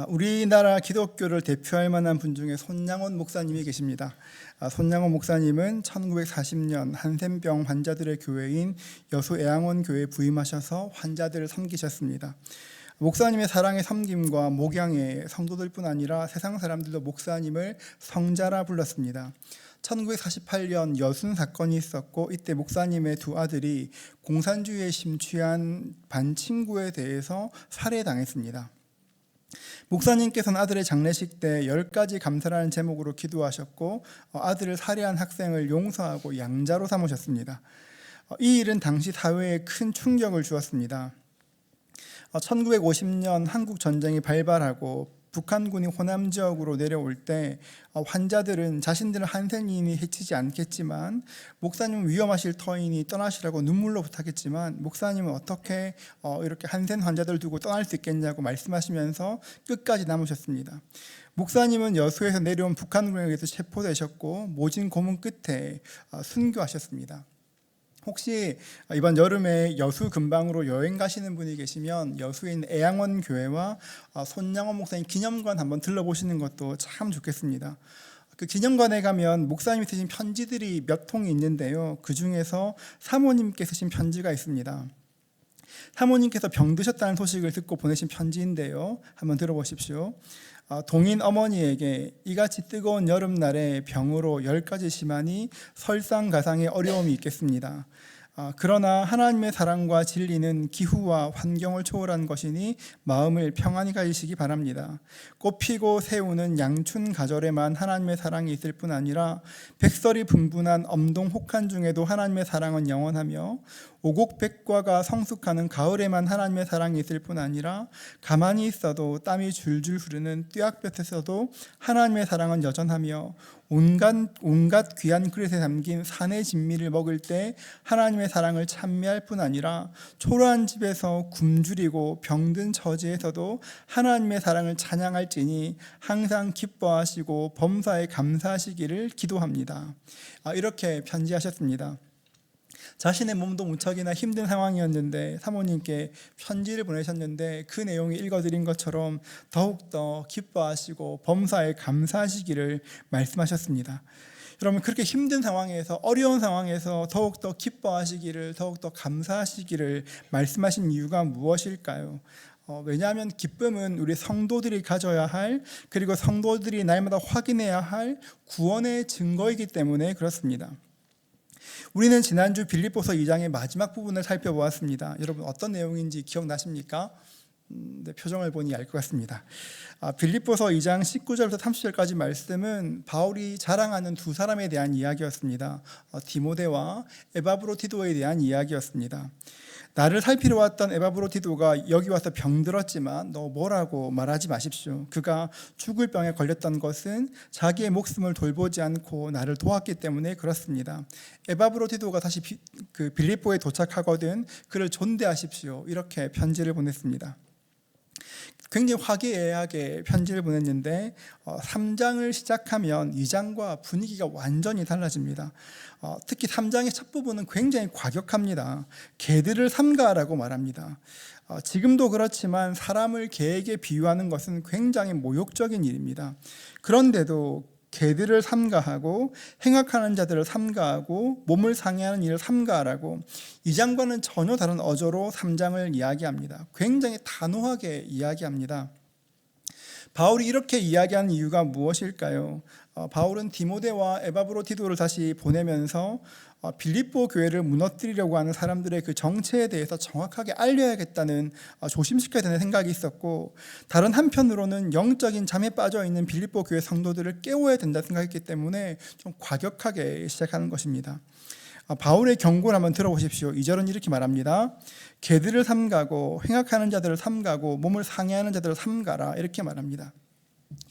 우리나라 기독교를 대표할 만한 분 중에 손양원 목사님이 계십니다. 손양원 목사님은 1940년 한센병 환자들의 교회인 여수애양원 교회에 부임하셔서 환자들을 섬기셨습니다. 목사님의 사랑의 섬김과 목양의 성도들뿐 아니라 세상 사람들도 목사님을 성자라 불렀습니다. 1948년 여순 사건이 있었고, 이때 목사님의 두 아들이 공산주의에 심취한 반친구에 대해서 살해당했습니다. 목사님께서는 아들의 장례식 때 10가지 감사라는 제목으로 기도하셨고, 아들을 살해한 학생을 용서하고 양자로 삼으셨습니다. 이 일은 당시 사회에 큰 충격을 주었습니다. 1950년 한국 전쟁이 발발하고 북한군이 호남 지역으로 내려올 때 환자들은 자신들은 한센인이 해치지 않겠지만 목사님은 위험하실 터이니 떠나시라고 눈물로 부탁했지만, 목사님은 어떻게 이렇게 한센 환자들 두고 떠날 수 있겠냐고 말씀하시면서 끝까지 남으셨습니다. 목사님은 여수에서 내려온 북한군에 의해서 체포되셨고 모진 고문 끝에 순교하셨습니다. 혹시 이번 여름에 여수 근방으로 여행 가시는 분이 계시면 여수에 있는 애양원 교회와 손양원 목사님 기념관 한번 들러보시는 것도 참 좋겠습니다. 그 기념관에 가면 목사님이 쓰신 편지들이 몇 통이 있는데요, 그 중에서 사모님께 쓰신 편지가 있습니다. 사모님께서 병드셨다는 소식을 듣고 보내신 편지인데요, 한번 들어보십시오. 동인 어머니에게 이같이 뜨거운 여름날에 병으로 10가지 심하니 설상가상의 어려움이 있겠습니다. 그러나 하나님의 사랑과 진리는 기후와 환경을 초월한 것이니 마음을 평안히 가지시기 바랍니다. 꽃피고 새우는 양춘 가절에만 하나님의 사랑이 있을 뿐 아니라 백설이 분분한 엄동 혹한 중에도 하나님의 사랑은 영원하며 오곡백과가 성숙하는 가을에만 하나님의 사랑이 있을 뿐 아니라 가만히 있어도 땀이 줄줄 흐르는 뙤약볕에서도 하나님의 사랑은 여전하며 온갖 귀한 그릇에 담긴 산의 진미를 먹을 때 하나님의 사랑을 찬미할 뿐 아니라 초라한 집에서 굶주리고 병든 처지에서도 하나님의 사랑을 찬양할지니 항상 기뻐하시고 범사에 감사하시기를 기도합니다. 이렇게 편지하셨습니다. 자신의 몸도 무척이나 힘든 상황이었는데 사모님께 편지를 보내셨는데, 그 내용이 읽어드린 것처럼 더욱더 기뻐하시고 범사에 감사하시기를 말씀하셨습니다. 여러분, 그렇게 힘든 상황에서, 어려운 상황에서 더욱더 기뻐하시기를, 더욱더 감사하시기를 말씀하신 이유가 무엇일까요? 왜냐하면 기쁨은 우리 성도들이 가져야 할, 그리고 성도들이 날마다 확인해야 할 구원의 증거이기 때문에 그렇습니다. 우리는 지난주 빌립보서 2장의 마지막 부분을 살펴보았습니다. 여러분, 어떤 내용인지 기억나십니까? 표정을 보니 알 것 같습니다. 빌립보서 2장 19절부터 30절까지 말씀은 바울이 자랑하는 두 사람에 대한 이야기였습니다. 디모데와 에바브로디도에 대한 이야기였습니다. 나를 살피러 왔던 에바브로디도가 여기 와서 병들었지만 너 뭐라고 말하지 마십시오. 그가 죽을 병에 걸렸던 것은 자기의 목숨을 돌보지 않고 나를 도왔기 때문에 그렇습니다. 에바브로디도가 다시 빌립보에 도착하거든 그를 존대하십시오. 이렇게 편지를 보냈습니다. 굉장히 화기애애하게 편지를 보냈는데 3장을 시작하면 2장과 분위기가 완전히 달라집니다. 특히 3장의 첫 부분은 굉장히 과격합니다. 개들을 삼가라고 말합니다. 지금도 그렇지만 사람을 개에게 비유하는 것은 굉장히 모욕적인 일입니다. 그런데도 개들을 삼가하고 행악하는 자들을 삼가하고 몸을 상해하는 일을 삼가하라고 2장과는 전혀 다른 어조로 3장을 이야기합니다. 굉장히 단호하게 이야기합니다. 바울이 이렇게 이야기하는 이유가 무엇일까요? 바울은 디모데와 에바브로디도를 다시 보내면서 빌립보 교회를 무너뜨리려고 하는 사람들의 그 정체에 대해서 정확하게 알려야겠다는 조심시켜야 되는 생각이 있었고, 다른 한편으로는 영적인 잠에 빠져 있는 빌립보 교회 성도들을 깨워야 된다 생각했기 때문에 좀 과격하게 시작하는 것입니다. 바울의 경고를 한번 들어보십시오. 2절은 이렇게 말합니다. 개들을 삼가고 행악하는 자들을 삼가고 몸을 상해하는 자들을 삼가라, 이렇게 말합니다.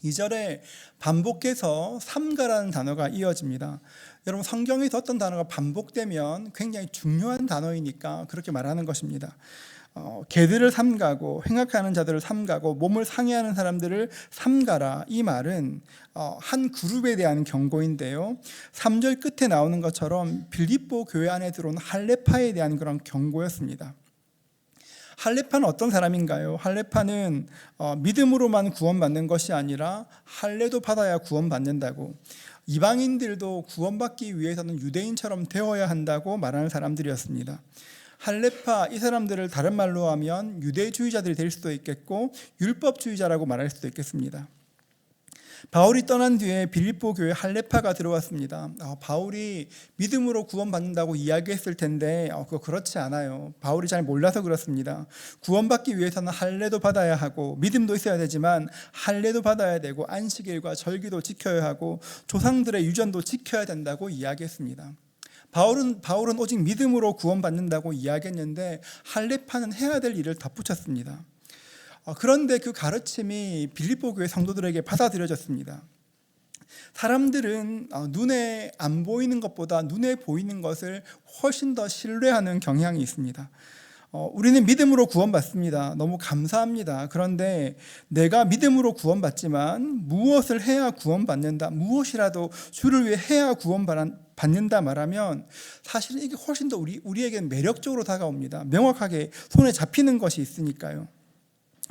2절에 반복해서 삼가라는 단어가 이어집니다. 여러분, 성경에서 어떤 단어가 반복되면 굉장히 중요한 단어이니까 그렇게 말하는 것입니다. 개들을 삼가고 행악하는 자들을 삼가고 몸을 상해하는 사람들을 삼가라, 이 말은 한 그룹에 대한 경고인데요, 3절 끝에 나오는 것처럼 빌립보 교회 안에 들어온 할례파에 대한 그런 경고였습니다. 할례파는 어떤 사람인가요? 할례파는 믿음으로만 구원받는 것이 아니라 할례도 받아야 구원받는다고, 이방인들도 구원받기 위해서는 유대인처럼 되어야 한다고 말하는 사람들이었습니다. 할례파, 이 사람들을 다른 말로 하면 유대주의자들이 될 수도 있겠고 율법주의자라고 말할 수도 있겠습니다. 바울이 떠난 뒤에 빌립보 교회에 할례파가 들어왔습니다. 바울이 믿음으로 구원받는다고 이야기했을 텐데 그거 그렇지 않아요. 바울이 잘 몰라서 그렇습니다. 구원받기 위해서는 할례도 받아야 하고 믿음도 있어야 되지만 할례도 받아야 되고 안식일과 절기도 지켜야 하고 조상들의 유전도 지켜야 된다고 이야기했습니다. 바울은 오직 믿음으로 구원받는다고 이야기했는데 할례파는 해야 될 일을 덧붙였습니다. 그런데 그 가르침이 빌립보 교회 성도들에게 받아들여졌습니다. 사람들은 눈에 안 보이는 것보다 눈에 보이는 것을 훨씬 더 신뢰하는 경향이 있습니다. 우리는 믿음으로 구원받습니다. 너무 감사합니다. 그런데 내가 믿음으로 구원받지만 무엇을 해야 구원받는다, 무엇이라도 주를 위해 해야 구원받는다 말하면 사실은 이게 훨씬 더 우리에겐 매력적으로 다가옵니다. 명확하게 손에 잡히는 것이 있으니까요.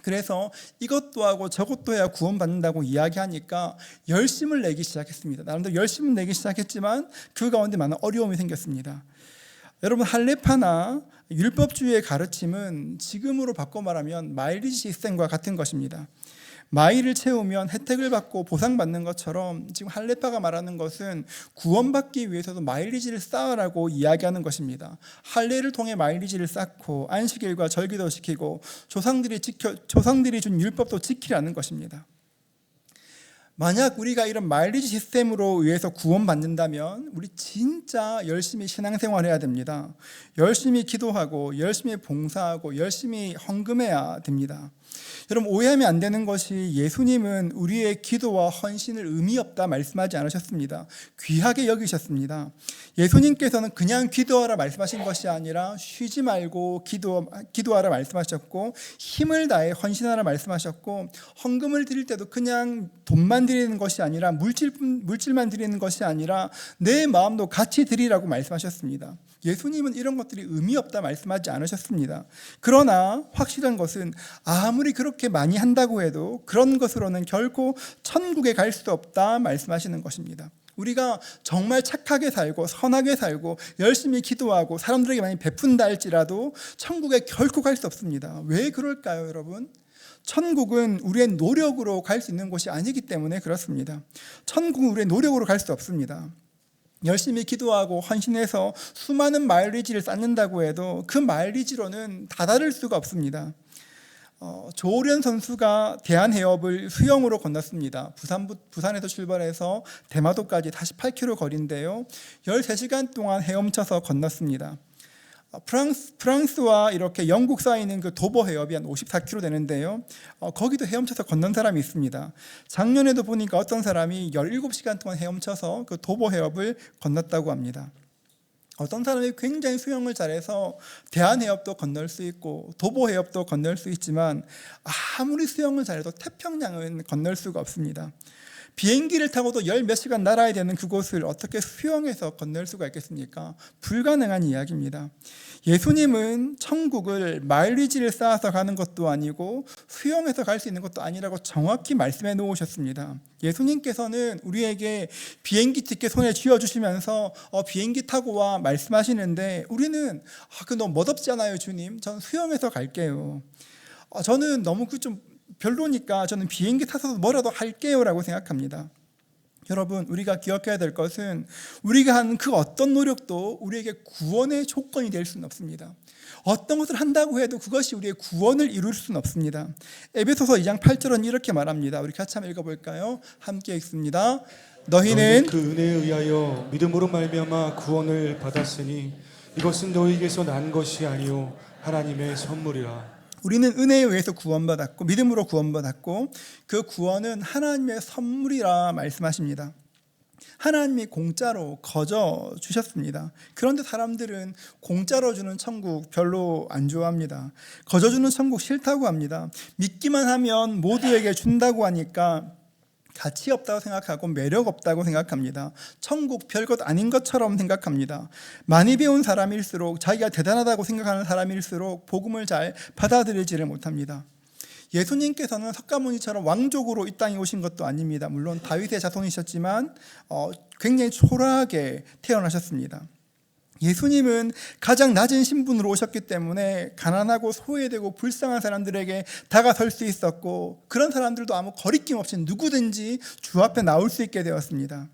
그래서 이것도 하고 저것도 해야 구원받는다고 이야기하니까 열심을 내기 시작했습니다. 나름대로 열심을 내기 시작했지만 그 가운데 많은 어려움이 생겼습니다. 여러분, 할례파나 율법주의의 가르침은 지금으로 바꿔 말하면 마일리지 시스템과 같은 것입니다. 마일을 채우면 혜택을 받고 보상받는 것처럼 지금 할례파가 말하는 것은 구원받기 위해서도 마일리지를 쌓으라고 이야기하는 것입니다. 할례를 통해 마일리지를 쌓고 안식일과 절기도 지키고 조상들이 준 율법도 지키라는 것입니다. 만약 우리가 이런 마일리지 시스템으로 의해서 구원받는다면 우리 진짜 열심히 신앙생활을 해야 됩니다. 열심히 기도하고 열심히 봉사하고 열심히 헌금해야 됩니다. 여러분, 오해하면 안 되는 것이 예수님은 우리의 기도와 헌신을 의미 없다 말씀하지 않으셨습니다. 귀하게 여기셨습니다. 예수님께서는 그냥 기도하라 말씀하신 것이 아니라 쉬지 말고 기도하라 말씀하셨고 힘을 다해 헌신하라 말씀하셨고 헌금을 드릴 때도 그냥 돈만 드리는 것이 아니라 물질만 드리는 것이 아니라 내 마음도 같이 드리라고 말씀하셨습니다. 예수님은 이런 것들이 의미 없다 말씀하지 않으셨습니다. 그러나 확실한 것은 아무리 그렇게 많이 한다고 해도 그런 것으로는 결코 천국에 갈 수 없다 말씀하시는 것입니다. 우리가 정말 착하게 살고 선하게 살고 열심히 기도하고 사람들에게 많이 베푼다 할지라도 천국에 결코 갈 수 없습니다. 왜 그럴까요, 여러분? 천국은 우리의 노력으로 갈 수 있는 곳이 아니기 때문에 그렇습니다. 천국은 우리의 노력으로 갈 수 없습니다. 열심히 기도하고 헌신해서 수많은 마일리지를 쌓는다고 해도 그 마일리지로는 다다를 수가 없습니다. 조오련 선수가 대한해협을 수영으로 건넜습니다. 부산에서 출발해서 대마도까지 48km 거리인데요. 13시간 동안 헤엄쳐서 건넜습니다. 프랑스와 이렇게 영국 사이는 그 도보 해협이 한 54km 되는데요. 거기도 헤엄쳐서 건넌 사람이 있습니다. 작년에도 보니까 어떤 사람이 17시간 동안 헤엄쳐서 그 도보 해협을 건넜다고 합니다. 어떤 사람이 굉장히 수영을 잘해서 대한해협도 건널 수 있고 도보해협도 건널 수 있지만 아무리 수영을 잘해도 태평양은 건널 수가 없습니다. 비행기를 타고도 몇 시간 날아야 되는 그곳을 어떻게 수영해서 건널 수가 있겠습니까? 불가능한 이야기입니다. 예수님은 천국을 마일리지를 쌓아서 가는 것도 아니고 수영해서 갈 수 있는 것도 아니라고 정확히 말씀해 놓으셨습니다. 예수님께서는 우리에게 비행기 티켓 손에 쥐어주시면서 비행기 타고 와 말씀하시는데 우리는 그거 너무 멋없지 않아요, 주님? 전 수영해서 갈게요. 저는 너무 좀 별로니까 저는 비행기 타서 뭐라도 할게요 라고 생각합니다. 여러분, 우리가 기억해야 될 것은 우리가 하는 그 어떤 노력도 우리에게 구원의 조건이 될 수는 없습니다. 어떤 것을 한다고 해도 그것이 우리의 구원을 이룰 수는 없습니다. 에베소서 2장 8절은 이렇게 말합니다. 우리 같이 한번 읽어볼까요? 함께 읽습니다. 너희는 그 은혜에 의하여 믿음으로 말미암아 구원을 받았으니 이것은 너희에게서 난 것이 아니요 하나님의 선물이라. 우리는 은혜에 의해서 구원받았고 믿음으로 구원받았고 그 구원은 하나님의 선물이라 말씀하십니다. 하나님이 공짜로 거저 주셨습니다. 그런데 사람들은 공짜로 주는 천국 별로 안 좋아합니다. 거저 주는 천국 싫다고 합니다. 믿기만 하면 모두에게 준다고 하니까 가치 없다고 생각하고 매력 없다고 생각합니다. 천국 별것 아닌 것처럼 생각합니다. 많이 배운 사람일수록, 자기가 대단하다고 생각하는 사람일수록 복음을 잘 받아들이지를 못합니다. 예수님께서는 석가모니처럼 왕족으로 이 땅에 오신 것도 아닙니다. 물론 다윗의 자손이셨지만 굉장히 초라하게 태어나셨습니다. 예수님은 가장 낮은 신분으로 오셨기 때문에 가난하고 소외되고 불쌍한 사람들에게 다가설 수 있었고, 그런 사람들도 아무 거리낌 없이 누구든지 주 앞에 나올 수 있게 되었습니다.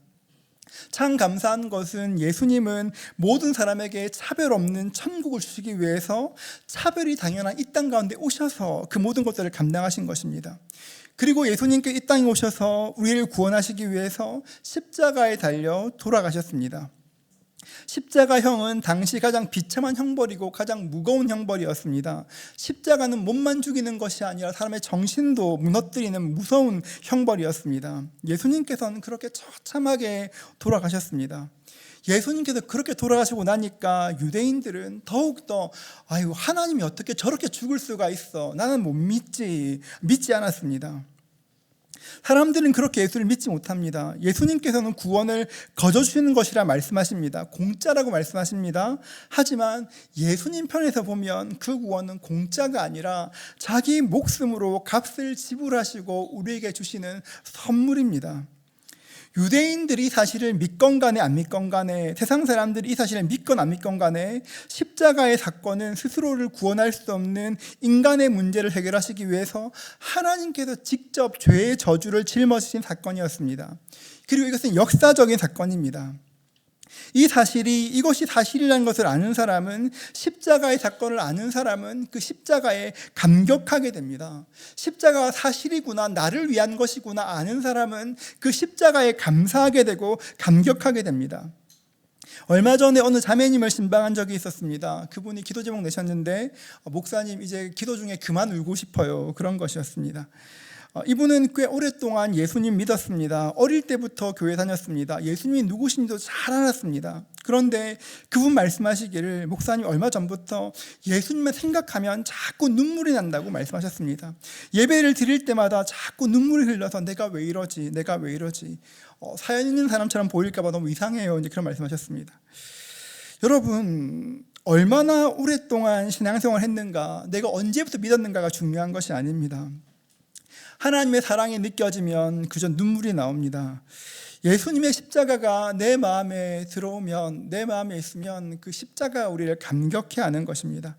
참 감사한 것은 예수님은 모든 사람에게 차별 없는 천국을 주시기 위해서 차별이 당연한 이 땅 가운데 오셔서 그 모든 것들을 감당하신 것입니다. 그리고 예수님께 이 땅에 오셔서 우리를 구원하시기 위해서 십자가에 달려 돌아가셨습니다. 십자가형은 당시 가장 비참한 형벌이고 가장 무거운 형벌이었습니다. 십자가는 몸만 죽이는 것이 아니라 사람의 정신도 무너뜨리는 무서운 형벌이었습니다. 예수님께서는 그렇게 처참하게 돌아가셨습니다. 예수님께서 그렇게 돌아가시고 나니까 유대인들은 더욱더 하나님이 어떻게 저렇게 죽을 수가 있어, 나는 못 믿지 않았습니다. 사람들은 그렇게 예수를 믿지 못합니다. 예수님께서는 구원을 거저 주시는 것이라 말씀하십니다. 공짜라고 말씀하십니다. 하지만 예수님 편에서 보면 그 구원은 공짜가 아니라 자기 목숨으로 값을 지불하시고 우리에게 주시는 선물입니다. 유대인들이 사실을 믿건 간에 안 믿건 간에, 세상 사람들이 이 사실을 믿건 안 믿건 간에 십자가의 사건은 스스로를 구원할 수 없는 인간의 문제를 해결하시기 위해서 하나님께서 직접 죄의 저주를 짊어지신 사건이었습니다. 그리고 이것은 역사적인 사건입니다. 이것이 사실이라는 것을 아는 사람은, 십자가의 사건을 아는 사람은 그 십자가에 감격하게 됩니다. 십자가가 사실이구나, 나를 위한 것이구나 아는 사람은 그 십자가에 감사하게 되고 감격하게 됩니다. 얼마 전에 어느 자매님을 신방한 적이 있었습니다. 그분이 기도 제목 내셨는데, 목사님 이제 기도 중에 그만 울고 싶어요, 그런 것이었습니다. 이분은 꽤 오랫동안 예수님 믿었습니다. 어릴 때부터 교회 다녔습니다. 예수님이 누구신지도 잘 알았습니다. 그런데 그분 말씀하시기를, 목사님 얼마 전부터 예수님을 생각하면 자꾸 눈물이 난다고 말씀하셨습니다. 예배를 드릴 때마다 자꾸 눈물이 흘러서 내가 왜 이러지, 사연 있는 사람처럼 보일까 봐 너무 이상해요, 이제 그런 말씀하셨습니다. 여러분, 얼마나 오랫동안 신앙생활을 했는가, 내가 언제부터 믿었는가가 중요한 것이 아닙니다. 하나님의 사랑이 느껴지면 그저 눈물이 나옵니다. 예수님의 십자가가 내 마음에 들어오면, 내 마음에 있으면 그 십자가가 우리를 감격해 하는 것입니다.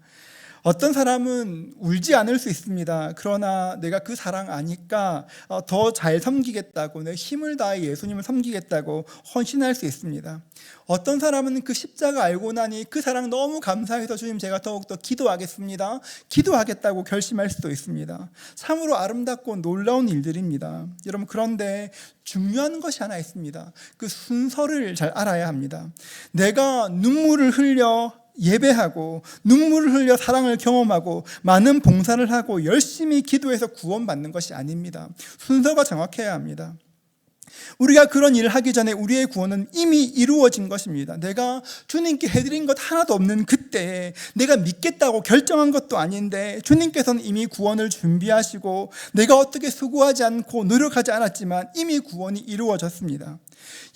어떤 사람은 울지 않을 수 있습니다. 그러나 내가 그 사랑 아니까 더 잘 섬기겠다고, 내 힘을 다해 예수님을 섬기겠다고 헌신할 수 있습니다. 어떤 사람은 그 십자가 알고 나니 그 사랑 너무 감사해서 주님 제가 더욱더 기도하겠다고 결심할 수도 있습니다. 참으로 아름답고 놀라운 일들입니다. 여러분, 그런데 중요한 것이 하나 있습니다. 그 순서를 잘 알아야 합니다. 내가 눈물을 흘려 예배하고, 눈물을 흘려 사랑을 경험하고, 많은 봉사를 하고 열심히 기도해서 구원받는 것이 아닙니다. 순서가 정확해야 합니다. 우리가 그런 일을 하기 전에 우리의 구원은 이미 이루어진 것입니다. 내가 주님께 해드린 것 하나도 없는 그때, 내가 믿겠다고 결정한 것도 아닌데 주님께서는 이미 구원을 준비하시고, 내가 어떻게 수고하지 않고 노력하지 않았지만 이미 구원이 이루어졌습니다.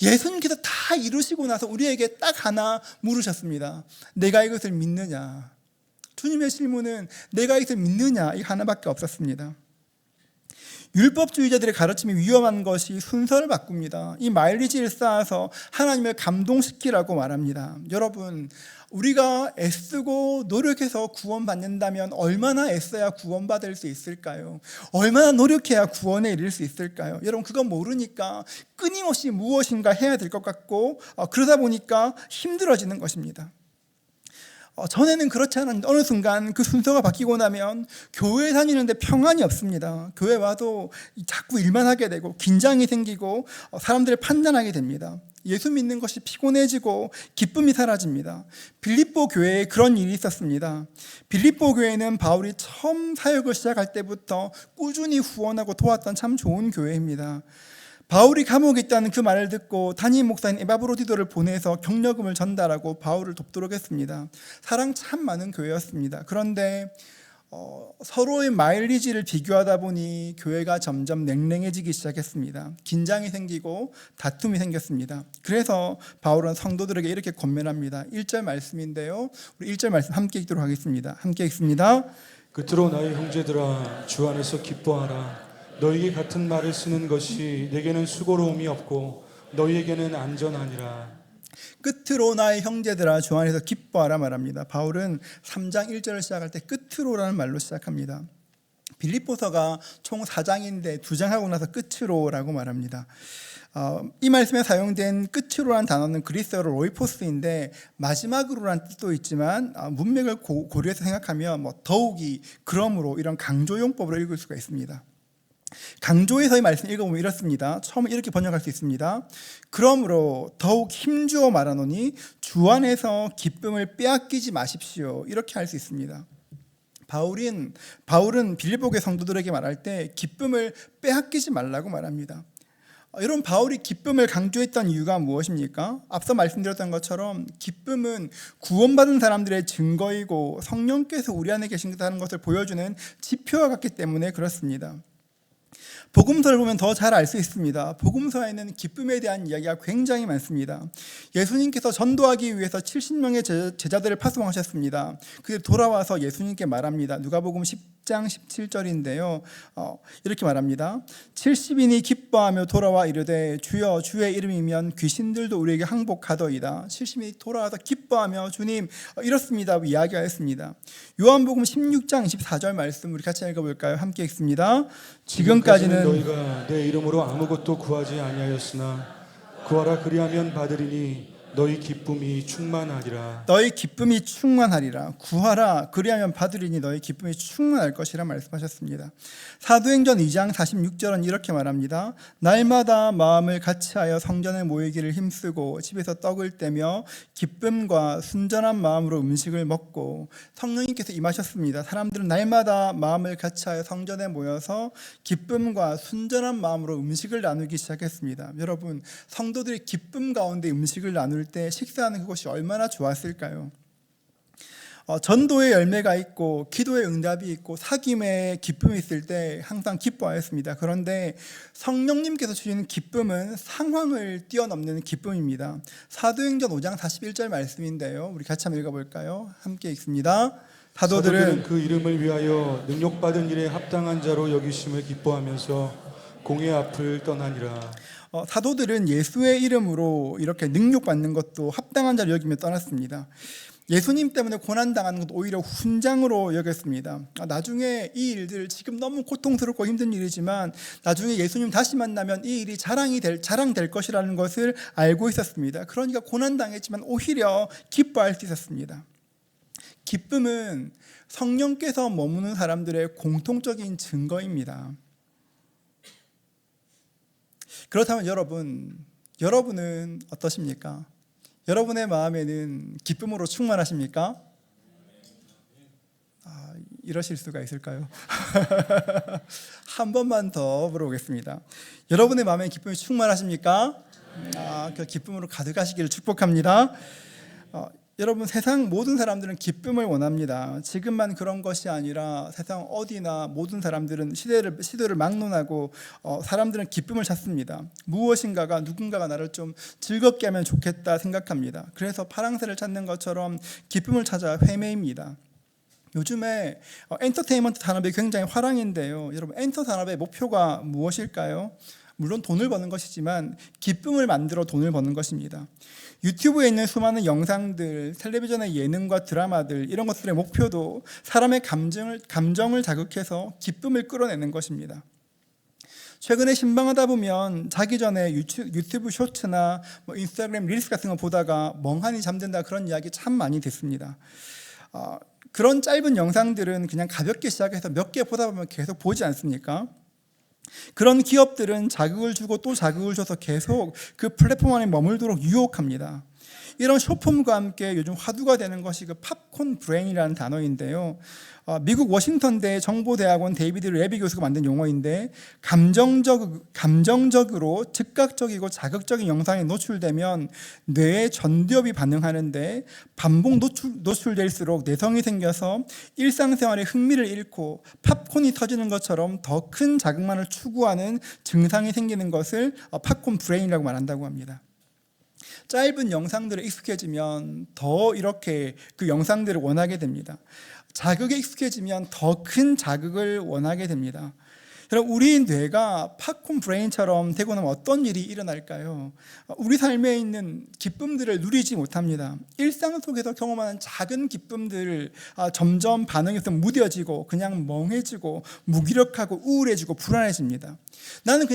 예수님께서 다 이루시고 나서 우리에게 딱 하나 물으셨습니다. 내가 이것을 믿느냐? 주님의 질문은 내가 이것을 믿느냐, 이 하나밖에 없었습니다. 율법주의자들의 가르침이 위험한 것이 순서를 바꿉니다. 이 마일리지를 쌓아서 하나님을 감동시키라고 말합니다. 여러분, 우리가 애쓰고 노력해서 구원받는다면 얼마나 애써야 구원받을 수 있을까요? 얼마나 노력해야 구원에 이를 수 있을까요? 여러분, 그건 모르니까 끊임없이 무엇인가 해야 될 것 같고, 그러다 보니까 힘들어지는 것입니다. 전에는 그렇지 않았는데 어느 순간 그 순서가 바뀌고 나면 교회 다니는데 평안이 없습니다. 교회 와도 자꾸 일만 하게 되고 긴장이 생기고 사람들을 판단하게 됩니다. 예수 믿는 것이 피곤해지고 기쁨이 사라집니다. 빌립보 교회에 그런 일이 있었습니다. 빌립보 교회는 바울이 처음 사역을 시작할 때부터 꾸준히 후원하고 도왔던 참 좋은 교회입니다. 바울이 감옥에 있다는 그 말을 듣고 담임 목사인 에바브로디도를 보내서 격려금을 전달하고 바울을 돕도록 했습니다. 사랑 참 많은 교회였습니다. 그런데 서로의 마일리지를 비교하다 보니 교회가 점점 냉랭해지기 시작했습니다. 긴장이 생기고 다툼이 생겼습니다. 그래서 바울은 성도들에게 이렇게 권면합니다. 1절 말씀인데요. 우리 1절 말씀 함께 읽도록 하겠습니다. 함께 읽습니다. 끝으로 나의 형제들아 주 안에서 기뻐하라. 너희에게 같은 말을 쓰는 것이 내게는 수고로움이 없고 너희에게는 안전하니라. 끝으로 나의 형제들아 주 안에서 기뻐하라 말합니다. 바울은 3장 1절을 시작할 때 끝으로라는 말로 시작합니다. 빌립보서가 총 4장인데 2장 하고 나서 끝으로라고 말합니다. 이 말씀에 사용된 끝으로라는 단어는 그리스어로 로이포스인데 마지막으로라는 뜻도 있지만 문맥을 고려해서 생각하면 더욱이 그러므로 이런 강조용법으로 읽을 수가 있습니다. 강조에서의 말씀 읽어보면 이렇습니다. 처음에 이렇게 번역할 수 있습니다. 그러므로 더욱 힘주어 말하노니 주 안에서 기쁨을 빼앗기지 마십시오. 이렇게 할 수 있습니다. 바울은 빌립보교회 성도들에게 말할 때 기쁨을 빼앗기지 말라고 말합니다. 여러분, 바울이 기쁨을 강조했던 이유가 무엇입니까? 앞서 말씀드렸던 것처럼 기쁨은 구원받은 사람들의 증거이고 성령께서 우리 안에 계신다는 것을 보여주는 지표와 같기 때문에 그렇습니다. 복음서를 보면 더 잘 알 수 있습니다. 복음서에는 기쁨에 대한 이야기가 굉장히 많습니다. 예수님께서 전도하기 위해서 70명의 제자들을 파송하셨습니다. 그들이 돌아와서 예수님께 말합니다. 누가복음 10장 17절인데요. 이렇게 말합니다. 70인이 기뻐하며 돌아와 이르되 주여 주의 이름이면 귀신들도 우리에게 항복하더이다. 70인이 돌아와서 기뻐하며 주님 이렇습니다 이야기하였습니다. 요한복음 16장 24절 말씀 우리 같이 읽어볼까요? 함께 읽습니다. 지금까지는 너희가 내 이름으로 아무것도 구하지 아니하였으나 구하라 그리하면 받으리니 너희 기쁨이 충만하리라. 너희 기쁨이 충만하리라. 구하라 그리하면 받으리니 너희 기쁨이 충만할 것이라 말씀하셨습니다. 사도행전 2장 46절은 이렇게 말합니다. 날마다 마음을 같이하여 성전에 모이기를 힘쓰고 집에서 떡을 떼며 기쁨과 순전한 마음으로 음식을 먹고 성령님께서 임하셨습니다. 사람들은 날마다 마음을 같이하여 성전에 모여서 기쁨과 순전한 마음으로 음식을 나누기 시작했습니다. 여러분, 성도들이 기쁨 가운데 음식을 나눌 때 식사하는 그것이 얼마나 좋았을까요? 전도의 열매가 있고 기도의 응답이 있고 사귐의 기쁨이 있을 때 항상 기뻐하였습니다. 그런데 성령님께서 주시는 기쁨은 상황을 뛰어넘는 기쁨입니다. 사도행전 5장 41절 말씀인데요. 우리 같이 한번 읽어볼까요? 함께 읽습니다. 사도들은 그 이름을 위하여 능력받은 일에 합당한 자로 여기심을 기뻐하면서 공의 앞을 떠나니라. 사도들은 예수의 이름으로 이렇게 능력받는 것도 합당한 자로 여기며 떠났습니다. 예수님 때문에 고난당하는 것도 오히려 훈장으로 여겼습니다. 나중에 이 일들 지금 너무 고통스럽고 힘든 일이지만 나중에 예수님 다시 만나면 이 일이 자랑될 것이라는 것을 알고 있었습니다. 그러니까 고난당했지만 오히려 기뻐할 수 있었습니다. 기쁨은 성령께서 머무는 사람들의 공통적인 증거입니다. 그렇다면 여러분은 어떠십니까? 여러분의 마음에는 기쁨으로 충만하십니까? 이러실 수가 있을까요? 한 번만 더 물어보겠습니다. 여러분의 마음에 기쁨이 충만하십니까? 그 기쁨으로 가득하시기를 축복합니다. 여러분, 세상 모든 사람들은 기쁨을 원합니다. 지금만 그런 것이 아니라 세상 어디나 모든 사람들은 시대를 막론하고 사람들은 기쁨을 찾습니다. 무엇인가가 누군가가 나를 좀 즐겁게 하면 좋겠다 생각합니다. 그래서 파랑새를 찾는 것처럼 기쁨을 찾아 헤매입니다. 요즘에 엔터테인먼트 산업이 굉장히 화랑인데요. 여러분, 엔터 산업의 목표가 무엇일까요? 물론 돈을 버는 것이지만 기쁨을 만들어 돈을 버는 것입니다. 유튜브에 있는 수많은 영상들, 텔레비전의 예능과 드라마들, 이런 것들의 목표도 사람의 감정을 자극해서 기쁨을 끌어내는 것입니다. 최근에 신방하다 보면 자기 전에 유튜브 쇼츠나 인스타그램 릴스 같은 거 보다가 멍하니 잠든다, 그런 이야기 참 많이 듣습니다. 그런 짧은 영상들은 그냥 가볍게 시작해서 몇 개 보다 보면 계속 보지 않습니까? 그런 기업들은 자극을 주고 또 자극을 줘서 계속 그 플랫폼 안에 머물도록 유혹합니다. 이런 쇼폼과 함께 요즘 화두가 되는 것이 그 팝콘 브레인이라는 단어인데요. 미국 워싱턴대 정보대학원 데이비드 레비 교수가 만든 용어인데 감정적으로 즉각적이고 자극적인 영상에 노출되면 뇌의 전두엽이 반응하는데 반복 노출될수록 내성이 생겨서 일상생활에 흥미를 잃고 팝콘이 터지는 것처럼 더 큰 자극만을 추구하는 증상이 생기는 것을 팝콘 브레인이라고 말한다고 합니다. 짧은 영상들에 익숙해지면 더 이렇게 그 영상들을 원하게 됩니다. 자극에 익숙해지면 더 큰 자극을 원하게 됩니다. 여러분, 우리 뇌가 팝콘 브레인처럼 되고 나면 어떤 일이 일어날까요? 우리 삶에 있는 기쁨들을 누리지 못합니다. 일상 속에서 경험하는 작은 기쁨들 점점 반응이 좀 무뎌지고 그냥 멍해지고 무기력하고 우울해지고 불안해집니다. 나는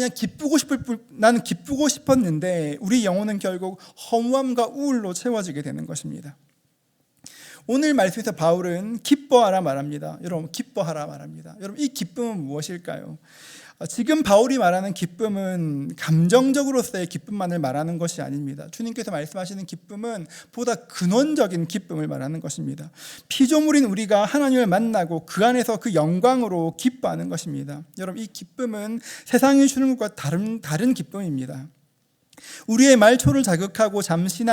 기쁘고 싶었는데 우리 영혼은 결국 허무함과 우울로 채워지게 되는 것입니다. 오늘 말씀에서 바울은 기뻐하라 말합니다. 여러분, 기뻐하라 말합니다. 여러분, 이 기쁨은 무엇일까요? 지금 바울이 말하는 기쁨은 감정적으로서의 기쁨만을 말하는 것이 아닙니다. 주님께서 말씀하시는 기쁨은 보다 근원적인 기쁨을 말하는 것입니다. 피조물인 우리가 하나님을 만나고 그 안에서 그 영광으로 기뻐하는 것입니다. 여러분, 이 기쁨은 세상이 주는 것과 다른 기쁨입니다. 우리의 말초를 자극하고 잠시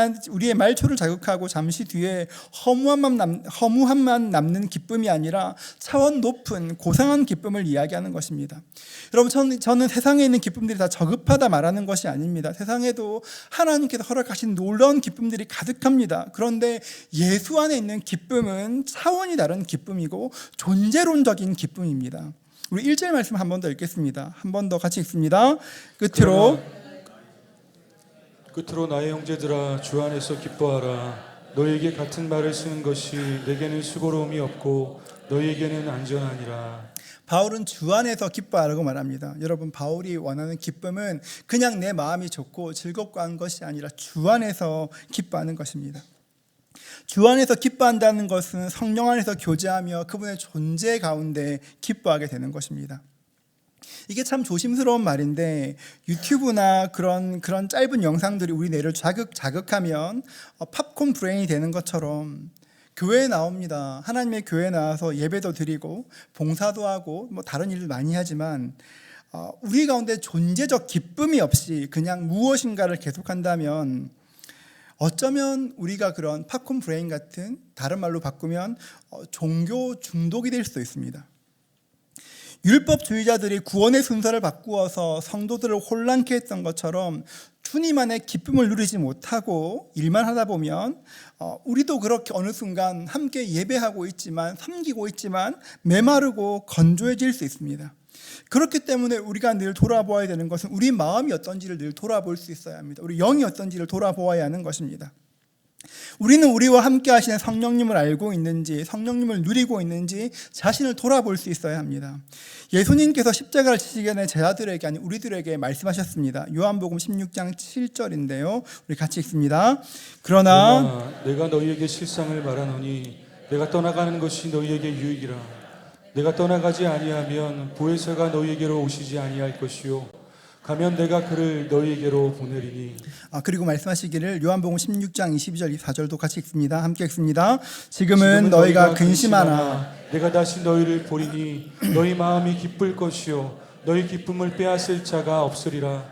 뒤에 허무함만 남는 기쁨이 아니라 차원 높은 고상한 기쁨을 이야기하는 것입니다. 여러분, 저는 세상에 있는 기쁨들이 다 저급하다 말하는 것이 아닙니다. 세상에도 하나님께서 허락하신 놀라운 기쁨들이 가득합니다. 그런데 예수 안에 있는 기쁨은 차원이 다른 기쁨이고 존재론적인 기쁨입니다. 우리 1절 말씀 한 번 더 읽겠습니다. 한 번 더 같이 읽습니다. 끝으로 나의 형제들아, 주 안에서 기뻐하라. 너희에게 같은 말을 쓰는 것이 내게는 수고로움이 없고 너희에게는 안전하니라. 바울은 주 안에서 기뻐하라고 말합니다. 여러분, 바울이 원하는 기쁨은 그냥 내 마음이 좋고 즐겁고 한 것이 아니라 주 안에서 기뻐하는 것입니다. 주 안에서 기뻐한다는 것은 성령 안에서 교제하며 그분의 존재 가운데 기뻐하게 되는 것입니다. 이게 참 조심스러운 말인데 유튜브나 그런 짧은 영상들이 우리 뇌를 자극하면 팝콘 브레인이 되는 것처럼 교회에 나옵니다. 하나님의 교회에 나와서 예배도 드리고 봉사도 하고 다른 일을 많이 하지만 우리 가운데 존재적 기쁨이 없이 그냥 무엇인가를 계속한다면 어쩌면 우리가 그런 팝콘 브레인 같은, 다른 말로 바꾸면 종교 중독이 될 수도 있습니다. 율법주의자들이 구원의 순서를 바꾸어서 성도들을 혼란케 했던 것처럼 주님 안에 기쁨을 누리지 못하고 일만 하다 보면 우리도 그렇게 어느 순간 함께 예배하고 있지만, 섬기고 있지만 메마르고 건조해질 수 있습니다. 그렇기 때문에 우리가 늘 돌아보아야 되는 것은 우리 마음이 어떤지를 늘 돌아볼 수 있어야 합니다. 우리 영이 어떤지를 돌아보아야 하는 것입니다. 우리는 우리와 함께 하시는 성령님을 알고 있는지, 성령님을 누리고 있는지 자신을 돌아볼 수 있어야 합니다. 예수님께서 십자가를 지시기 전에 제자들에게, 아니 우리들에게 말씀하셨습니다. 요한복음 16장 7절인데요. 우리 같이 읽습니다. 그러나 내가 너희에게 실상을 말하노니 내가 떠나가는 것이 너희에게 유익이라. 내가 떠나가지 아니하면 보혜사가 너희에게로 오시지 아니할 것이요 가면 내가 그를 너희에게로 보내리니. 그리고 말씀하시기를 요한복음 16장 22절 24절도 같이 읽습니다. 함께 읽습니다. 지금은 너희가 근심하나 내가 다시 너희를 보리니 너희 마음이 기쁠 것이요 너희 기쁨을 빼앗을 자가 없으리라.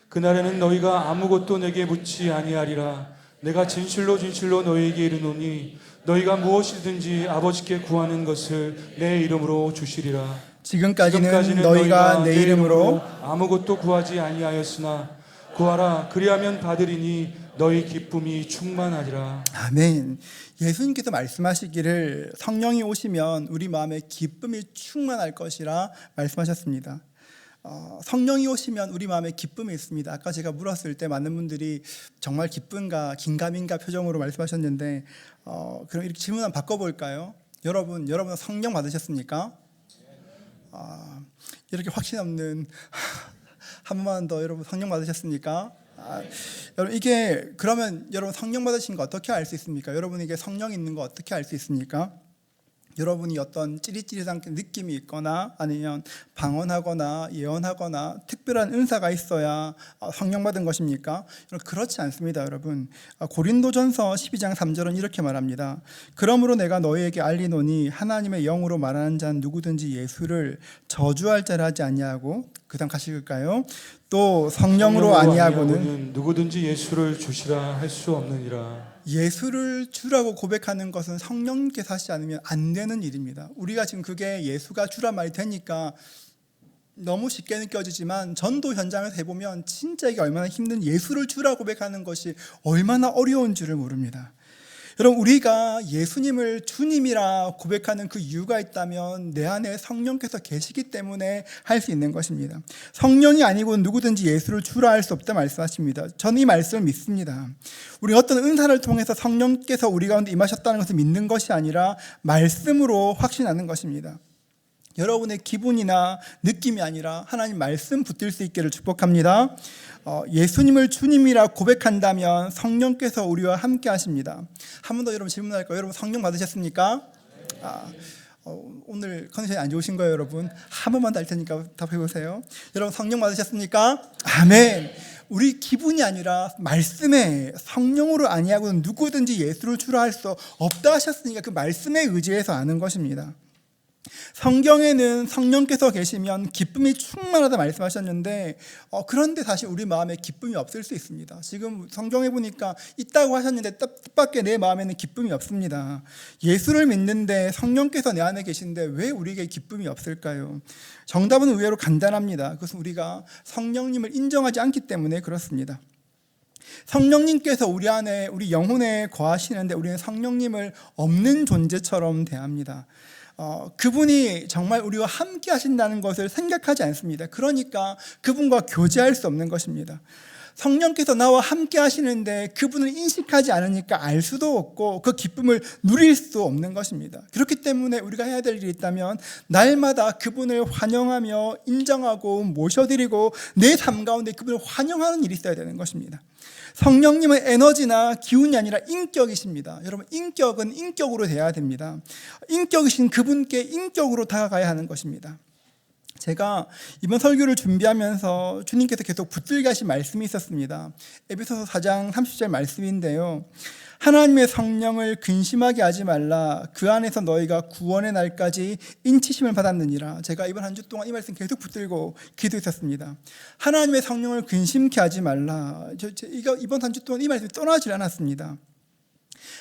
그날에는 너희가 아무것도 내게 묻지 아니하리라. 내가 진실로 너희에게 이르노니 너희가 무엇이든지 아버지께 구하는 것을 내 이름으로 주시리라. 지금까지는 너희가 내 이름으로 아무것도 구하지 아니하였으나 구하라, 그리하면 받으리니 너희 기쁨이 충만하리라. 아멘. 예수님께서 말씀하시기를 성령이 오시면 우리 마음에 기쁨이 충만할 것이라 말씀하셨습니다. 성령이 오시면 우리 마음에 기쁨이 있습니다. 아까 제가 물었을 때 많은 분들이 정말 기쁜가 긴가민가 표정으로 말씀하셨는데 그럼 이렇게 질문 한번 바꿔볼까요? 여러분 성령 받으셨습니까? 이렇게 확신 없는 한 번만 더, 여러분 성령 받으셨습니까? 여러분, 이게 그러면 여러분 성령 받으신 거 어떻게 알 수 있습니까? 여러분에게 성령 있는 거 어떻게 알 수 있습니까? 여러분이 어떤 찌릿찌릿한 느낌이 있거나 아니면 방언하거나 예언하거나 특별한 은사가 있어야 성령 받은 것입니까? 그렇지 않습니다, 여러분. 고린도전서 12장 3절은 이렇게 말합니다. 그러므로 내가 너희에게 알리노니 하나님의 영으로 말하는 자는 누구든지 예수를 저주할 자라 하지 아니하고, 그다음 가실까요? 또 성령으로 아니하고는 누구든지 예수를 주시라 할 수 없느니라. 예수를 주라고 고백하는 것은 성령님께서 하시지 않으면 안 되는 일입니다. 우리가 지금 그게 예수가 주란 말이 되니까 너무 쉽게 느껴지지만 전도 현장에서 해보면 진짜 이게 얼마나 힘든, 예수를 주라고 고백하는 것이 얼마나 어려운 줄을 모릅니다. 여러분, 우리가 예수님을 주님이라 고백하는 그 이유가 있다면 내 안에 성령께서 계시기 때문에 할 수 있는 것입니다. 성령이 아니고 누구든지 예수를 주라 할 수 없다 말씀하십니다. 저는 이 말씀을 믿습니다. 우리 어떤 은사를 통해서 성령께서 우리 가운데 임하셨다는 것을 믿는 것이 아니라 말씀으로 확신하는 것입니다. 여러분의 기분이나 느낌이 아니라 하나님 말씀 붙들 수 있기를 축복합니다. 예수님을 주님이라 고백한다면 성령께서 우리와 함께 하십니다. 한 번 더 여러분 질문할까요? 여러분 성령 받으셨습니까? 오늘 컨디션이 안 좋으신 거예요, 여러분? 한 번만 더 할 테니까 답해 보세요. 여러분 성령 받으셨습니까? 아멘. 우리 기분이 아니라 말씀에, 성령으로 아니하고는 누구든지 예수를 주라 할 수 없다 하셨으니까 그 말씀에 의지해서 아는 것입니다. 성경에는 성령께서 계시면 기쁨이 충만하다 말씀하셨는데 그런데 사실 우리 마음에 기쁨이 없을 수 있습니다. 지금 성경에 보니까 있다고 하셨는데 뜻밖의 내 마음에는 기쁨이 없습니다. 예수를 믿는데 성령께서 내 안에 계신데 왜 우리에게 기쁨이 없을까요? 정답은 의외로 간단합니다. 그것은 우리가 성령님을 인정하지 않기 때문에 그렇습니다. 성령님께서 우리 안에, 우리 영혼에 거하시는데 우리는 성령님을 없는 존재처럼 대합니다. 그분이 정말 우리와 함께 하신다는 것을 생각하지 않습니다. 그러니까 그분과 교제할 수 없는 것입니다. 성령께서 나와 함께 하시는데 그분을 인식하지 않으니까 알 수도 없고 그 기쁨을 누릴 수 없는 것입니다. 그렇기 때문에 우리가 해야 될 일이 있다면 날마다 그분을 환영하며 인정하고 모셔드리고 내 삶 가운데 그분을 환영하는 일이 있어야 되는 것입니다. 성령님은 에너지나 기운이 아니라 인격이십니다. 여러분, 인격은 인격으로 돼야 됩니다. 인격이신 그분께 인격으로 다가가야 하는 것입니다. 제가 이번 설교를 준비하면서 주님께서 계속 붙들게 하신 말씀이 있었습니다. 에베소서 4장 30절 말씀인데요. 하나님의 성령을 근심하게 하지 말라. 그 안에서 너희가 구원의 날까지 인치심을 받았느니라. 제가 이번 한 주 동안 이 말씀 계속 붙들고 기도했었습니다. 하나님의 성령을 근심케 하지 말라. 이번 한 주 동안 이 말씀이 떠나질 않았습니다.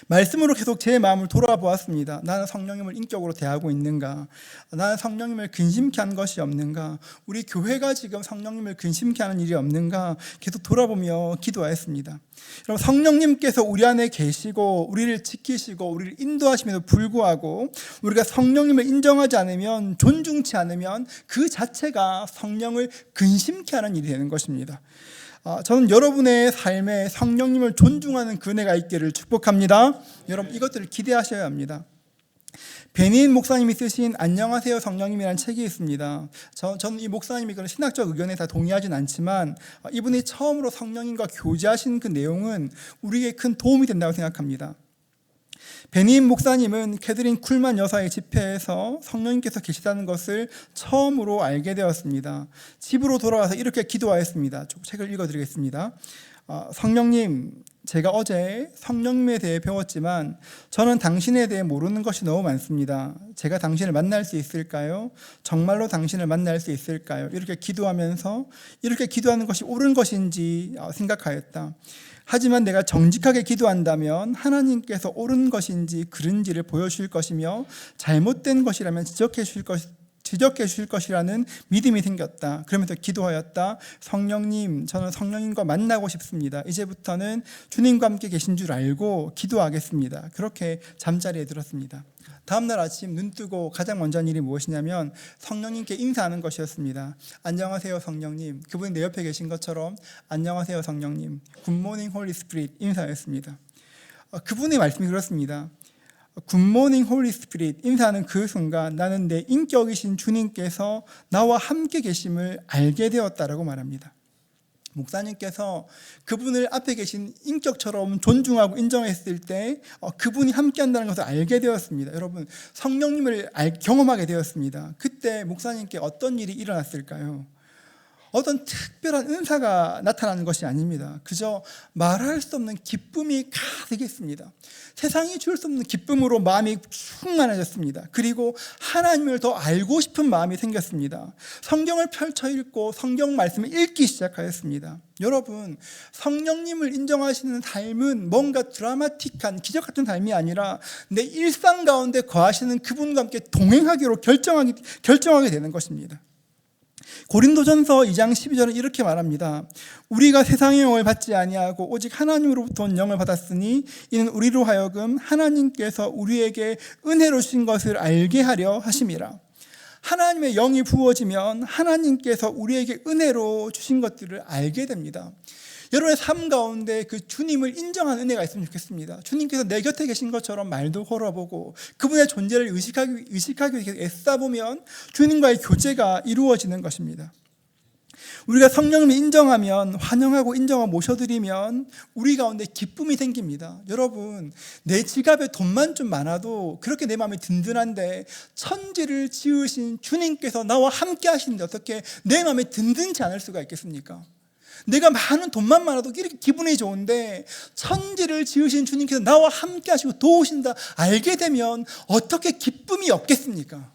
말씀으로 계속 제 마음을 돌아보았습니다. 나는 성령님을 인격으로 대하고 있는가? 나는 성령님을 근심케 한 것이 없는가? 우리 교회가 지금 성령님을 근심케 하는 일이 없는가? 계속 돌아보며 기도하였습니다. 여러분, 성령님께서 우리 안에 계시고 우리를 지키시고 우리를 인도하심에도 불구하고 우리가 성령님을 인정하지 않으면, 존중치 않으면 그 자체가 성령을 근심케 하는 일이 되는 것입니다. 저는 여러분의 삶에 성령님을 존중하는 그 은혜가 있기를 축복합니다. 여러분, 이것들을 기대하셔야 합니다. 베닌 목사님이 쓰신 안녕하세요 성령님이라는 책이 있습니다. 저는 이 목사님이 그런 신학적 의견에 다 동의하진 않지만 이분이 처음으로 성령님과 교제하신 그 내용은 우리에게 큰 도움이 된다고 생각합니다. 베닌 목사님은 캐드린 쿨만 여사의 집회에서 성령님께서 계시다는 것을 처음으로 알게 되었습니다. 집으로 돌아와서 이렇게 기도하였습니다. 책을 읽어드리겠습니다. 성령님, 제가 어제 성령님에 대해 배웠지만 저는 당신에 대해 모르는 것이 너무 많습니다. 제가 당신을 만날 수 있을까요? 정말로 당신을 만날 수 있을까요? 이렇게 기도하면서 이렇게 기도하는 것이 옳은 것인지 생각하였다. 하지만 내가 정직하게 기도한다면 하나님께서 옳은 것인지 그른지를 보여주실 것이며 잘못된 것이라면 지적해 주실 것이라는 믿음이 생겼다. 그러면서 기도하였다. 성령님, 저는 성령님과 만나고 싶습니다. 이제부터는 주님과 함께 계신 줄 알고 기도하겠습니다. 그렇게 잠자리에 들었습니다. 다음날 아침 눈 뜨고 가장 먼저 한 일이 무엇이냐면 성령님께 인사하는 것이었습니다. 안녕하세요 성령님. 그분이 내 옆에 계신 것처럼 안녕하세요 성령님. 굿모닝 홀리 스피릿 인사였습니다. 그분의 말씀이 그렇습니다. 굿모닝 홀리 스피릿 인사하는 그 순간 나는 내 인격이신 주님께서 나와 함께 계심을 알게 되었다라고 말합니다. 목사님께서 그분을 앞에 계신 인격처럼 존중하고 인정했을 때 그분이 함께한다는 것을 알게 되었습니다. 여러분, 성령님을 경험하게 되었습니다. 그때 목사님께 어떤 일이 일어났을까요? 어떤 특별한 은사가 나타나는 것이 아닙니다. 그저 말할 수 없는 기쁨이 가득했습니다. 세상이 줄 수 없는 기쁨으로 마음이 충만해졌습니다. 그리고 하나님을 더 알고 싶은 마음이 생겼습니다. 성경을 펼쳐 읽고 성경 말씀을 읽기 시작하였습니다. 여러분, 성령님을 인정하시는 삶은 뭔가 드라마틱한 기적 같은 삶이 아니라 내 일상 가운데 거하시는 그분과 함께 동행하기로 결정하게 되는 것입니다. 고린도전서 2장 12절은 이렇게 말합니다. 우리가 세상의 영을 받지 아니하고 오직 하나님으로부터 온 영을 받았으니 이는 우리로 하여금 하나님께서 우리에게 은혜로 주신 것을 알게 하려 하심이라. 하나님의 영이 부어지면 하나님께서 우리에게 은혜로 주신 것들을 알게 됩니다. 여러분의 삶 가운데 그 주님을 인정하는 은혜가 있으면 좋겠습니다. 주님께서 내 곁에 계신 것처럼 말도 걸어보고 그분의 존재를 의식하기 위해서 애써보면 주님과의 교제가 이루어지는 것입니다. 우리가 성령님을 인정하면, 환영하고 인정하고 모셔드리면 우리 가운데 기쁨이 생깁니다. 여러분, 내 지갑에 돈만 좀 많아도 그렇게 내 마음이 든든한데 천지를 지으신 주님께서 나와 함께 하시는데 어떻게 내 마음에 든든치 않을 수가 있겠습니까? 내가 많은 돈만 많아도 이렇게 기분이 좋은데 천지를 지으신 주님께서 나와 함께 하시고 도우신다 알게 되면 어떻게 기쁨이 없겠습니까?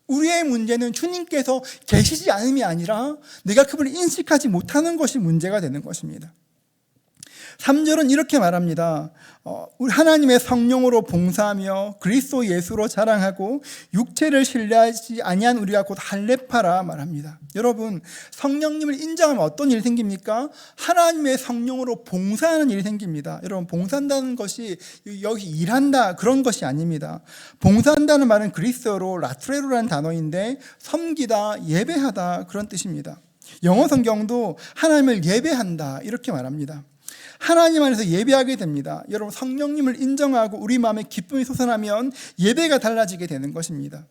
우리의 문제는 주님께서 계시지 않음이 아니라 내가 그분을 인식하지 못하는 것이 문제가 되는 것입니다. 3절은 이렇게 말합니다. 우리 하나님의 성령으로 봉사하며 그리스도 예수로 자랑하고 육체를 신뢰하지 아니한 우리가 곧 할례파라 말합니다. 여러분, 성령님을 인정하면 어떤 일이 생깁니까? 하나님의 성령으로 봉사하는 일이 생깁니다. 여러분, 봉사한다는 것이 여기 일한다 그런 것이 아닙니다. 봉사한다는 말은 그리스어로 라트레로라는 단어인데 섬기다, 예배하다 그런 뜻입니다. 영어 성경도 하나님을 예배한다 이렇게 말합니다. 하나님 안에서 예배하게 됩니다. 여러분, 성령님을 인정하고 우리 마음에 기쁨이 솟아나면 예배가 달라지게 되는 것입니다.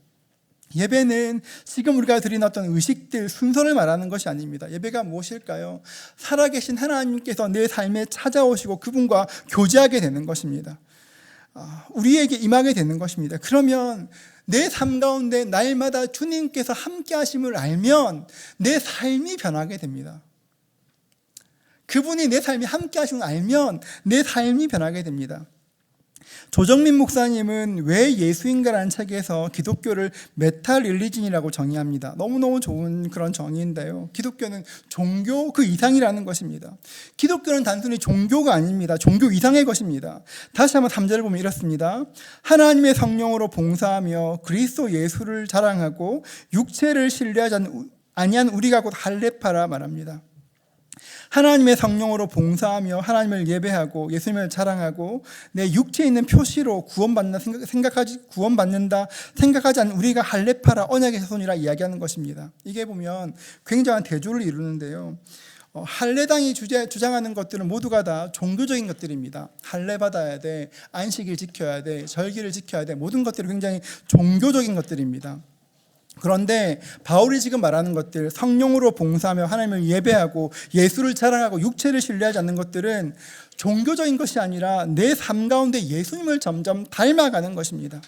예배는 지금 우리가 드린 어떤 의식들, 순서를 말하는 것이 아닙니다. 예배가 무엇일까요? 살아계신 하나님께서 내 삶에 찾아오시고 그분과 교제하게 되는 것입니다. 우리에게 임하게 되는 것입니다. 그러면 내 삶 가운데 날마다 주님께서 함께 하심을 알면 내 삶이 변하게 됩니다. 그분이 내 삶이 함께 하심을 알면 내 삶이 변하게 됩니다. 조정민 목사님은 왜 예수인가라는 책에서 기독교를 메타 릴리진이라고 정의합니다. 너무너무 좋은 그런 정의인데요. 기독교는 종교 그 이상이라는 것입니다. 기독교는 단순히 종교가 아닙니다. 종교 이상의 것입니다. 다시 한번 3절을 보면 이렇습니다. 하나님의 성령으로 봉사하며 그리스도 예수를 자랑하고 육체를 신뢰하지 아니한 우리가 곧 할례파라 말합니다. 하나님의 성령으로 봉사하며 하나님을 예배하고 예수님을 자랑하고 내 육체에 있는 표시로 구원받는다 생각하지 않는 우리가 할례파라 언약의 자손이라 이야기하는 것입니다. 이게 보면 굉장한 대조를 이루는데요. 할례당이 주장하는 것들은 모두가 다 종교적인 것들입니다. 할례 받아야 돼, 안식일 지켜야 돼, 절기를 지켜야 돼, 모든 것들이 굉장히 종교적인 것들입니다. 그런데 바울이 지금 말하는 것들, 성령으로 봉사하며 하나님을 예배하고 예수를 자랑하고 육체를 신뢰하지 않는 것들은 종교적인 것이 아니라 내 삶 가운데 예수님을 점점 닮아가는 것입니다.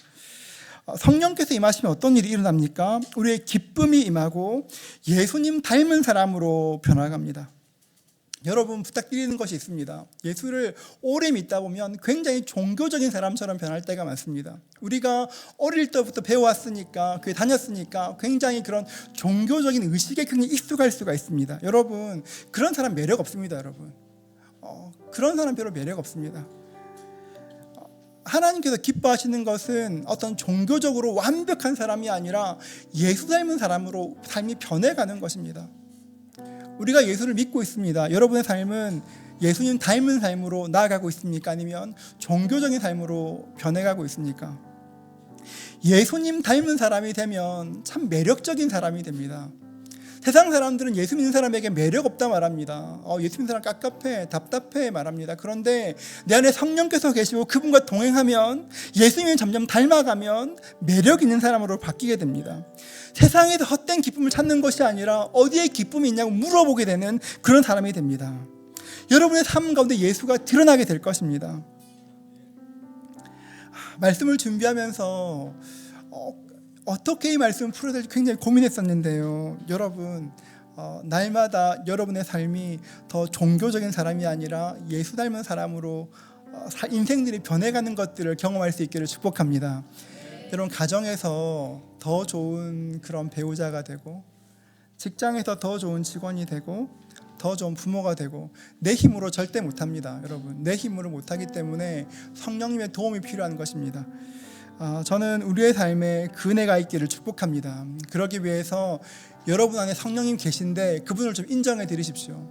성령께서 임하시면 어떤 일이 일어납니까? 우리의 기쁨이 임하고 예수님 닮은 사람으로 변화갑니다. 여러분, 부탁드리는 것이 있습니다. 예수를 오래 믿다 보면 굉장히 종교적인 사람처럼 변할 때가 많습니다. 우리가 어릴 때부터 배워왔으니까, 교회 다녔으니까 굉장히 그런 종교적인 의식에 굉장히 익숙할 수가 있습니다. 여러분, 그런 사람 매력 없습니다. 여러분, 그런 사람 별로 매력 없습니다. 하나님께서 기뻐하시는 것은 어떤 종교적으로 완벽한 사람이 아니라 예수 닮은 사람으로 삶이 변해가는 것입니다. 우리가 예수를 믿고 있습니다. 여러분의 삶은 예수님 닮은 삶으로 나아가고 있습니까? 아니면 종교적인 삶으로 변해가고 있습니까? 예수님 닮은 사람이 되면 참 매력적인 사람이 됩니다. 세상 사람들은 예수 믿는 사람에게 매력 없다 말합니다. 예수 믿는 사람 깝깝해, 답답해 말합니다. 그런데 내 안에 성령께서 계시고 그분과 동행하면, 예수님을 점점 닮아가면 매력 있는 사람으로 바뀌게 됩니다. 세상에서 헛된 기쁨을 찾는 것이 아니라 어디에 기쁨이 있냐고 물어보게 되는 그런 사람이 됩니다. 여러분의 삶 가운데 예수가 드러나게 될 것입니다. 말씀을 준비하면서 어떻게 이 말씀을 풀어야 될지 굉장히 고민했었는데요. 여러분, 날마다 여러분의 삶이 더 종교적인 사람이 아니라 예수 닮은 사람으로 인생들이 변해가는 것들을 경험할 수 있기를 축복합니다. 여러분, 가정에서 더 좋은 그런 배우자가 되고, 직장에서 더 좋은 직원이 되고, 더 좋은 부모가 되고, 내 힘으로 절대 못합니다. 여러분, 내 힘으로 못하기 때문에 성령님의 도움이 필요한 것입니다. 저는 우리의 삶에 그 은혜가 있기를 축복합니다. 그러기 위해서 여러분 안에 성령님 계신데 그분을 좀 인정해 드리십시오.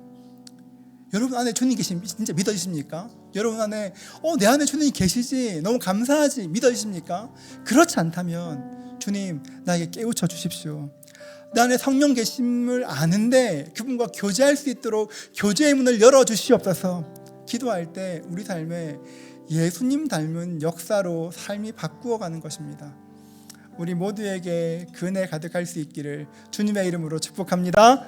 여러분 안에 주님 계신 진짜 믿어지십니까? 여러분 안에 내 안에 주님이 계시지, 너무 감사하지, 믿어지십니까? 그렇지 않다면 주님, 나에게 깨우쳐 주십시오. 내 안에 성령 계심을 아는데 그분과 교제할 수 있도록 교제의 문을 열어주시옵소서. 기도할 때 우리 삶에 예수님 닮은 역사로 삶이 바꾸어가는 것입니다. 우리 모두에게 그 은혜 가득할 수 있기를 주님의 이름으로 축복합니다.